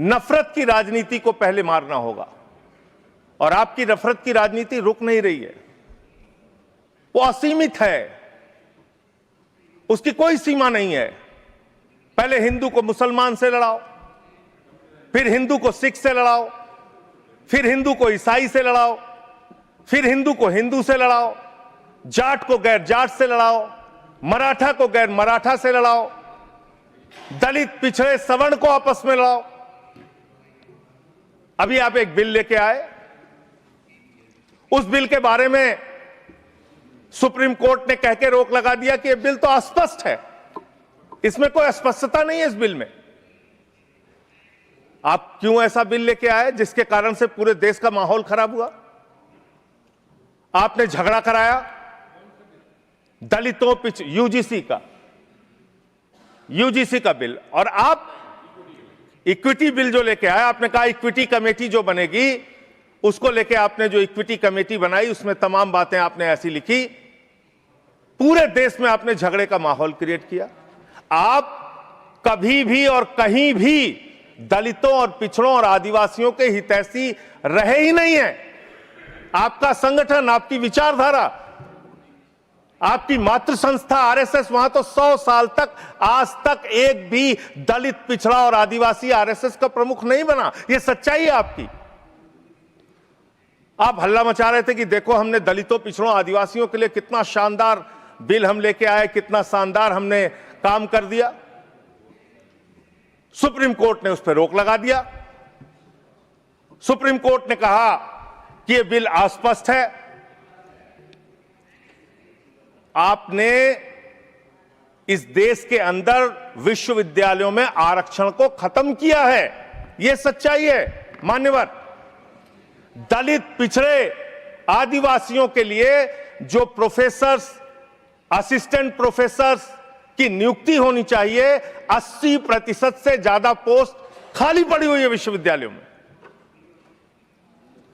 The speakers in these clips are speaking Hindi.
नफरत की राजनीति को पहले मारना होगा, और आपकी नफरत की राजनीति रुक नहीं रही है, वो असीमित है, उसकी कोई सीमा नहीं है। पहले हिंदू को मुसलमान से लड़ाओ, फिर हिंदू को सिख से लड़ाओ, फिर हिंदू को ईसाई से लड़ाओ, फिर हिंदू को हिंदू से लड़ाओ, जाट को गैर जाट से लड़ाओ, मराठा को गैर मराठा से लड़ाओ, दलित पिछड़े सवर्ण को आपस में लड़ाओ। अभी आप एक बिल लेके आए, उस बिल के बारे में सुप्रीम कोर्ट ने कह के रोक लगा दिया कि यह बिल तो अस्पष्ट है, इसमें कोई स्पष्टता नहीं है इस बिल में। आप क्यों ऐसा बिल लेके आए जिसके कारण से पूरे देश का माहौल खराब हुआ? आपने झगड़ा कराया दलितों यूजीसी का बिल, और आप इक्विटी बिल जो लेके आए, आपने कहा इक्विटी कमेटी जो बनेगी उसको लेके आपने जो इक्विटी कमेटी बनाई उसमें तमाम बातें आपने ऐसी लिखी, पूरे देश में आपने झगड़े का माहौल क्रिएट किया। आप कभी भी और कहीं भी दलितों और पिछड़ों और आदिवासियों के हितैषी रहे ही नहीं है। आपका संगठन, आपकी विचारधारा, आपकी मातृ संस्था आरएसएस, वहां तो 100 साल तक आज तक एक भी दलित, पिछड़ा और आदिवासी आरएसएस का प्रमुख नहीं बना। यह सच्चाई है आपकी। आप हल्ला मचा रहे थे कि देखो हमने दलितों, पिछड़ों, आदिवासियों के लिए कितना शानदार बिल हम लेके आए, कितना शानदार हमने काम कर दिया। सुप्रीम कोर्ट ने उस पर रोक लगा दिया। सुप्रीम कोर्ट ने कहा कि यह बिल अस्पष्ट है। आपने इस देश के अंदर विश्वविद्यालयों में आरक्षण को खत्म किया है, यह सच्चाई है मान्यवर। दलित, पिछड़े, आदिवासियों के लिए जो प्रोफेसर्स, असिस्टेंट प्रोफेसर्स की नियुक्ति होनी चाहिए, 80% से ज्यादा पोस्ट खाली पड़ी हुई है विश्वविद्यालयों में।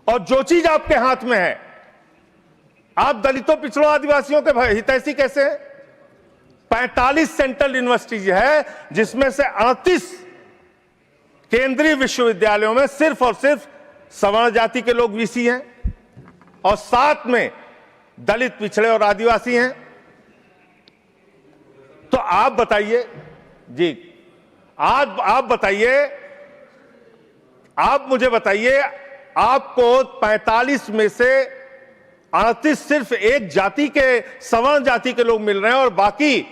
और जो चीज आपके हाथ में है, आप दलितों, पिछड़ों, आदिवासियों के हितैषी कैसे हैं? 45 सेंट्रल यूनिवर्सिटीज है जिसमें से 38 केंद्रीय विश्वविद्यालयों में सिर्फ और सिर्फ सवर्ण जाति के लोग वीसी हैं, और 7 में दलित, पिछड़े और आदिवासी हैं। तो आप बताइए जी, आप बताइए, आप मुझे बताइए, आपको 45 में से 38 सिर्फ एक जाति के, सवर्ण जाति के लोग मिल रहे हैं, और बाकी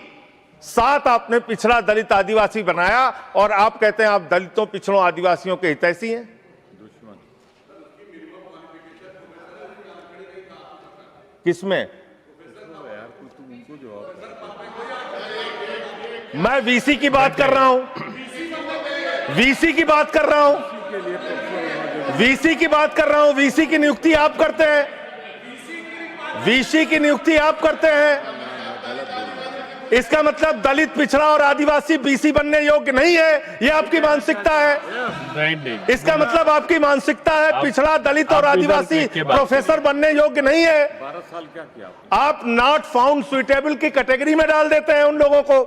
7 आपने पिछड़ा, दलित, आदिवासी बनाया, और आप कहते हैं आप दलितों, पिछड़ों, आदिवासियों के हितैषी हैं। किसमें? मैं वीसी की बात कर रहा हूं, वीसी की बात कर रहा हूं, वीसी की बात कर रहा हूं। वीसी की नियुक्ति आप करते हैं, वीसी की नियुक्ति आप करते हैं। इसका मतलब दलित, पिछड़ा और आदिवासी बीसी बनने योग्य नहीं है, यह आपकी मानसिकता है। इसका मतलब आपकी मानसिकता है पिछड़ा, दलित और आदिवासी प्रोफेसर बनने योग्य नहीं है। 12 साल क्या किया आप नॉट फाउंड सुइटेबल की कैटेगरी में डाल देते हैं उन लोगों को।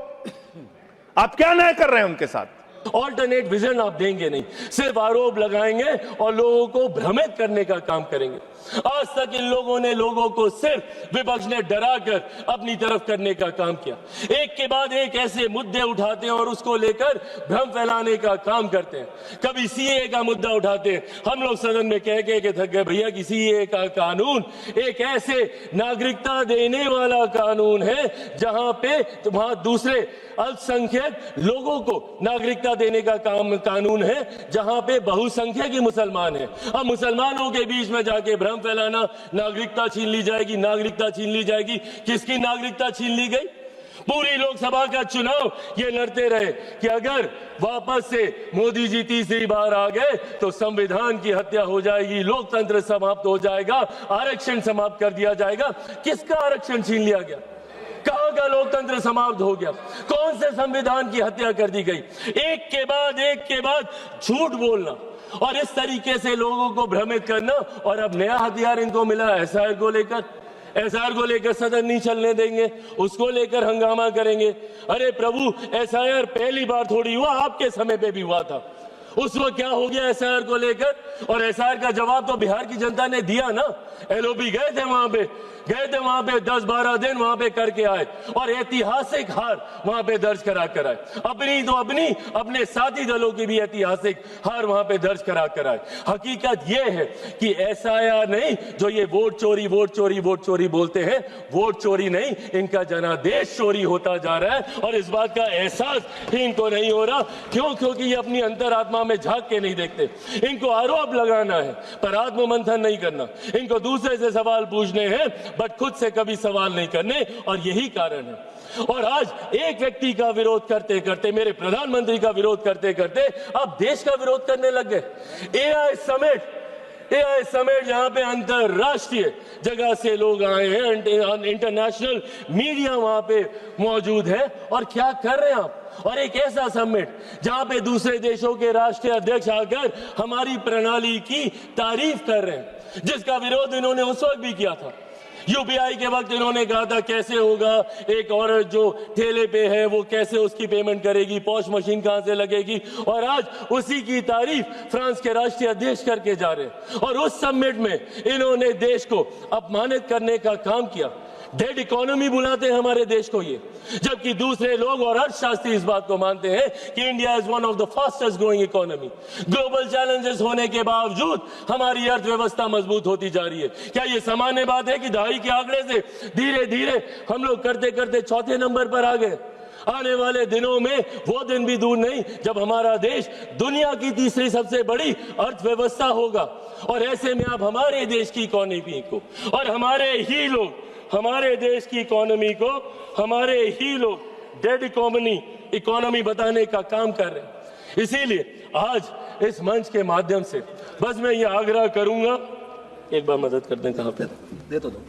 आप क्या न्याय कर रहे हैं उनके साथ? ऑल्टरनेट विजन आप देंगे नहीं, सिर्फ आरोप लगाएंगे और लोगों को भ्रमित करने का काम करेंगे। आज तक इन लोगों ने लोगों को सिर्फ विपक्ष ने डराकर अपनी तरफ करने का काम किया। एक के बाद एक ऐसे मुद्दे उठाते हैं और उसको लेकर भ्रम फैलाने का काम करते हैं। कभी सीए का मुद्दा उठाते हैं, हम लोग सदन में कह के थक गए भैया कि सीए का कानून एक ऐसे नागरिकता देने वाला कानून है जहां पे वहां दूसरे अल्पसंख्यक लोगों को नागरिकता देने का कानून है, जहां पे बहुसंख्यक ही मुसलमान है। अब मुसलमानों के बीच में जाके भ्रम फैलाना, नागरिकता छीन ली जाएगी, नागरिकता छीन ली जाएगी। किसकी नागरिकता छीन ली गई? पूरी लोकसभा का चुनाव ये लड़ते रहे कि अगर वापस से मोदी जी तीसरी बार आ गए तो संविधान की हत्या हो जाएगी, लोकतंत्र समाप्त हो जाएगा, आरक्षण समाप्त कर दिया जाएगा। किसका आरक्षण छीन लिया गया? कहां का लोकतंत्र समाप्त हो गया? कौन से संविधान की हत्या कर दी गई? एक के बाद झूठ बोलना और इस तरीके से लोगों को भ्रमित करना। और अब नया हथियार इनको मिला एसआईआर को लेकर। एसआईआर को लेकर सदन नहीं चलने देंगे, उसको लेकर हंगामा करेंगे। अरे प्रभु, एसआईआर पहली बार थोड़ी हुआ, आपके समय पे भी हुआ था। उस वक्त क्या हो गया एसआईआर को लेकर, और एसआईआर का जवाब तो बिहार की जनता ने दिया ना। एलओपी गए थे वहां पे 10-12 दिन वहां पे करके आए और ऐतिहासिक हार वहां पे दर्ज करा कर आए। अपनी तो अपने साथी दलों की भी ऐतिहासिक हार वहां पे दर्ज करा कर आए। हकीकत यह है कि एसआईआर नहीं, जो ये वोट चोरी बोलते हैं, वोट चोरी नहीं, इनका जनादेश चोरी होता जा रहा है और इस बात का एहसास ही इनको नहीं हो रहा। क्यों? क्योंकि ये अपनी अंतरात्मा में झांक के नहीं देखते। इनको आरोप लगाना है पर आत्ममंथन नहीं करना, इनको दूसरे से सवाल पूछने हैं बट खुद से कभी सवाल नहीं करने, और यही कारण है। और आज एक व्यक्ति का विरोध करते करते, मेरे प्रधानमंत्री का विरोध करते करते अब देश का विरोध करने लग गए। एआई समेट जहां पे अंतरराष्ट्रीय जगह से लोग आए हैं, इंटरनेशनल मीडिया वहां पे मौजूद है, और क्या कर रहे हैं आप? और एक ऐसा समिट जहां पे दूसरे देशों के राष्ट्रीय अध्यक्ष आकर हमारी प्रणाली की तारीफ कर रहे हैं, जिसका विरोध इन्होंने उस वक्त भी किया था। यूपीआई के वक्त इन्होंने कहा था कैसे होगा, एक औरत जो ठेले पे है वो कैसे उसकी पेमेंट करेगी, पॉश मशीन कहां से लगेगी, और आज उसी की तारीफ फ्रांस के राष्ट्रीय अध्यक्ष करके जा रहे हैं। और उस समिट में इन्होंने देश को अपमानित करने का काम किया। डेड इकोनॉमी बुलाते हैं हमारे देश को ये, जबकि दूसरे लोग और अर्थशास्त्री इस बात को मानते हैं कि India is one of the fastest growing economy. Global challenges होने के बावजूद हमारी अर्थव्यवस्था मजबूत होती जा रही है। क्या ये सामान्य बात है कि दहाई के आंकड़े से धीरे धीरे हम लोग करते करते चौथे नंबर पर आ गए? आने वाले दिनों में वो दिन भी दूर नहीं जब हमारा देश दुनिया की तीसरी सबसे बड़ी अर्थव्यवस्था होगा। और ऐसे में आप हमारे देश की इकोनॉमी को और हमारे देश की इकोनॉमी को हमारे ही लोग डेड इकोनॉमी बताने का काम कर रहे हैं। इसीलिए आज इस मंच के माध्यम से बस मैं ये आग्रह करूंगा, एक बार मदद कर दें, कहां पे दे तो दो।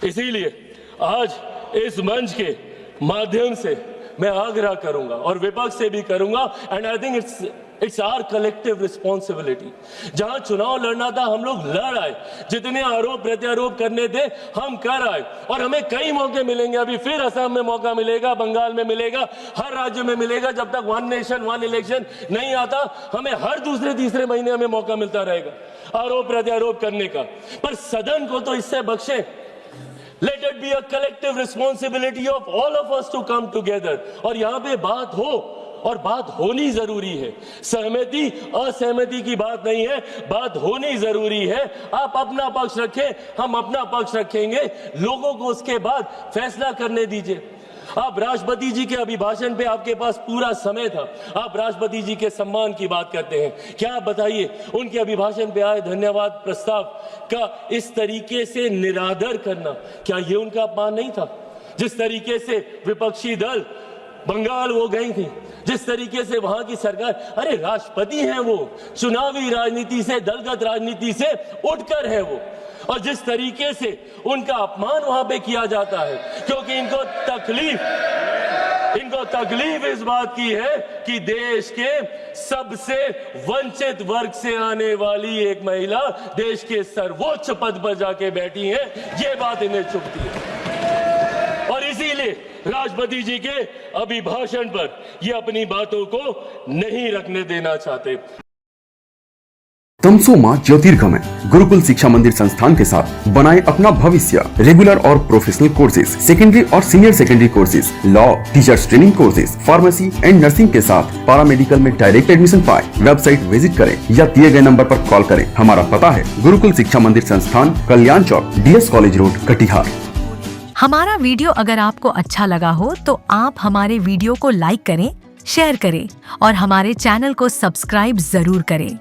इसीलिए आज इस मंच के माध्यम से मैं आग्रह करूंगा और विपक्ष से भी करूंगा, and I think it's our collective responsibility. जहां चुनाव लड़ना था हम लोग लड़ आए, जितने आरोप प्रत्यारोप करने थे हम कर आए, और हमें कई मौके मिलेंगे। अभी फिर असम में मौका मिलेगा, बंगाल में मिलेगा, हर राज्य में मिलेगा। जब तक वन नेशन वन इलेक्शन नहीं आता, हमें हर दूसरे तीसरे महीने हमें मौका मिलता रहेगा आरोप प्रत्यारोप करने का। पर सदन को तो इससे बख्शे। Let it be a collective responsibility of all of us to come together। और यहाँ पे बात हो, और बात होनी जरूरी है। सहमति असहमति की बात नहीं है, बात होनी जरूरी है। आप अपना पक्ष रखें, हम अपना पक्ष रखेंगे, लोगों को उसके बाद फैसला करने दीजिए। आप राष्ट्रपति जी के अभिभाषण पे आपके पास पूरा समय था, आप राष्ट्रपति जी के सम्मान की बात करते हैं। क्या आप बताइए, उनके अभिभाषण पे आए धन्यवाद प्रस्ताव का इस तरीके से निरादर करना, क्या ये उनका अपमान नहीं था? जिस तरीके से विपक्षी दल बंगाल वो गई थी, जिस तरीके से वहां की सरकार, अरे राष्ट्रपति हैं वो, चुनावी राजनीति से, दलगत राजनीति से उठकर है वो, और जिस तरीके से उनका अपमान वहां पे किया जाता है, क्योंकि इनको तकलीफ इस बात की है कि देश के सबसे वंचित वर्ग से आने वाली एक महिला देश के सर्वोच्च पद पर जाके बैठी है, ये बात इन्हें चुभती है। और इसीलिए राष्ट्रपति जी के अभिभाषण पर ये अपनी बातों को नहीं रखने देना चाहते। तमसोमा ज्योतिर्गमय गुरुकुल शिक्षा मंदिर संस्थान के साथ बनाए अपना भविष्य। रेगुलर और प्रोफेशनल कोर्सेज, सेकेंडरी और senior secondary courses, law, teachers training courses, pharmacy and nursing के साथ पैरामेडिकल में डायरेक्ट एडमिशन पाए। वेबसाइट विजिट करें या दिए गए नंबर पर कॉल करें। हमारा पता है गुरुकुल शिक्षा मंदिर संस्थान, कल्याण चौक, DS कॉलेज रोड, कटिहार। हमारा वीडियो अगर आपको अच्छा लगा हो तो आप हमारे वीडियो को लाइक करें, शेयर करें और हमारे चैनल को सब्सक्राइब जरूर करें।